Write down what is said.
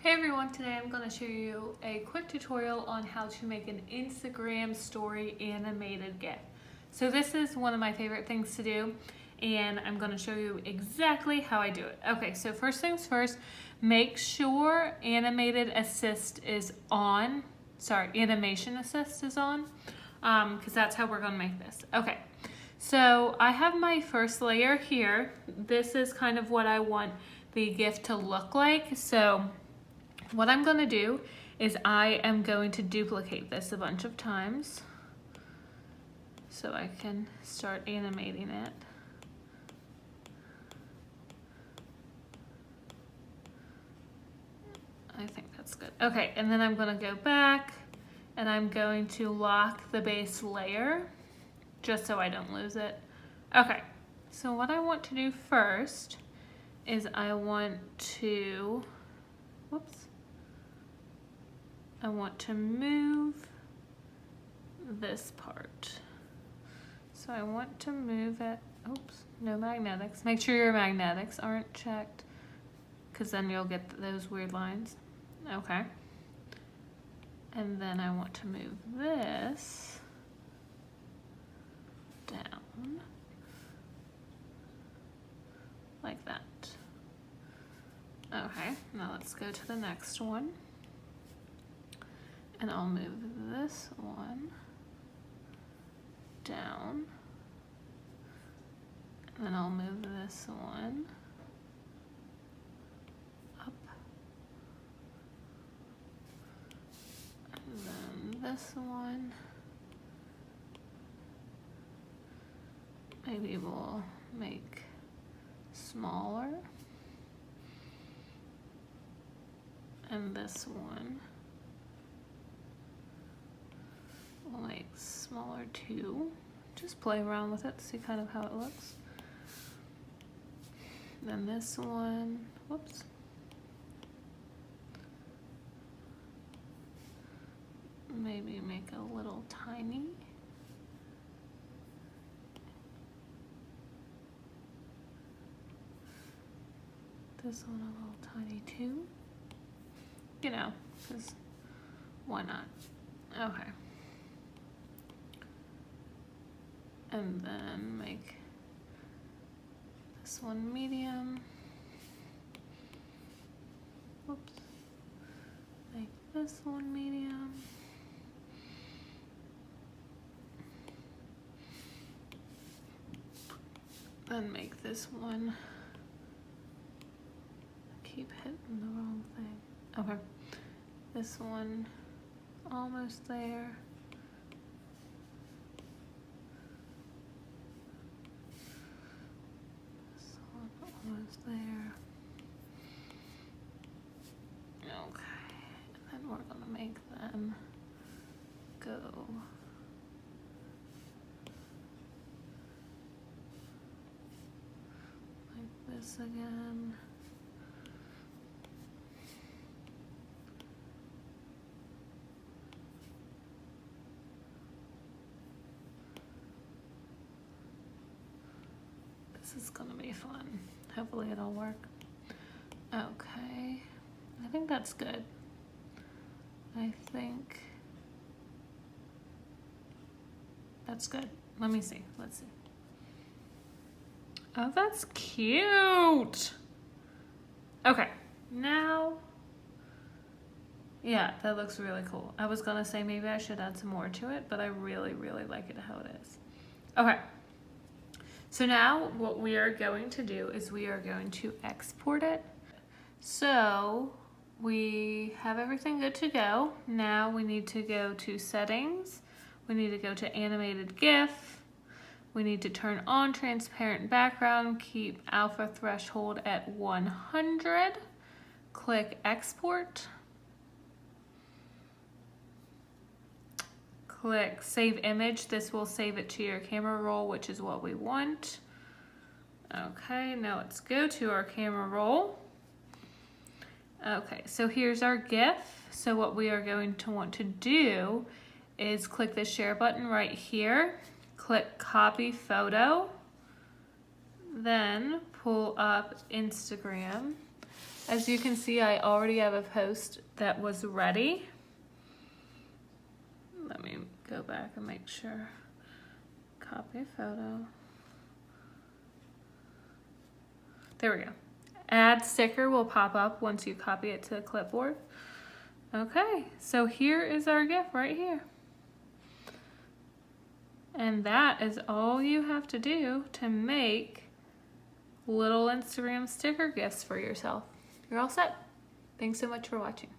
Hey everyone, today I'm going to show you a quick tutorial on how to make an Instagram story animated GIF. So this is one of my favorite things to do, and I'm going to show you exactly how I do it. Okay, so first things first, make sure animation assist is on, because that's how we're going to make this. Okay, so I have my first layer here. This is kind of what I want the GIF to look like. So what I'm going to do is I am going to duplicate this a bunch of times so I can start animating it. I think that's good. Okay, and then I'm going to go back and I'm going to lock the base layer just so I don't lose it. Okay, so what I want to do first is I want to, I want to move this part. So I want to move it, no magnetics. Make sure your magnetics aren't checked, because then you'll get those weird lines. Okay. And then I want to move this down like that. Okay, now let's go to the next one. And I'll move this one down. And then I'll move this one up. And then this one, maybe we'll make smaller. And this one we'll make smaller too. Just play around with it, see kind of how it looks. Then this one, maybe make a little tiny. This one a little tiny too. You know, because why not? Okay. And then make this one medium. Make this one medium. Then make this one. Keep hitting the wrong thing. Okay. This one almost there. Almost there. Okay, and then we're gonna make them go like this again. This is gonna be fun. Hopefully it'll work. Okay, I think that's good. I think that's good. Let me see, let's see. Oh, that's cute. Okay, now, yeah, that looks really cool. I was gonna say maybe I should add some more to it, but I really, really like it how it is. Okay. So now what we are going to do is we are going to export it. So we have everything good to go. Now we need to go to settings. We need to go to animated GIF. We need to turn on transparent background, keep alpha threshold at 100. Click export. Click save image. This will save it to your camera roll, which is what we want. Okay, now let's go to our camera roll. Okay, so here's our GIF. So what we are going to want to do is click the share button right here. Click copy photo. Then pull up Instagram. As you can see, I already have a post that was ready. Let me go back and make sure. Copy photo. There we go. Add sticker will pop up once you copy it to the clipboard. Okay, so here is our GIF right here. And that is all you have to do to make little Instagram sticker GIFs for yourself. You're all set. Thanks so much for watching.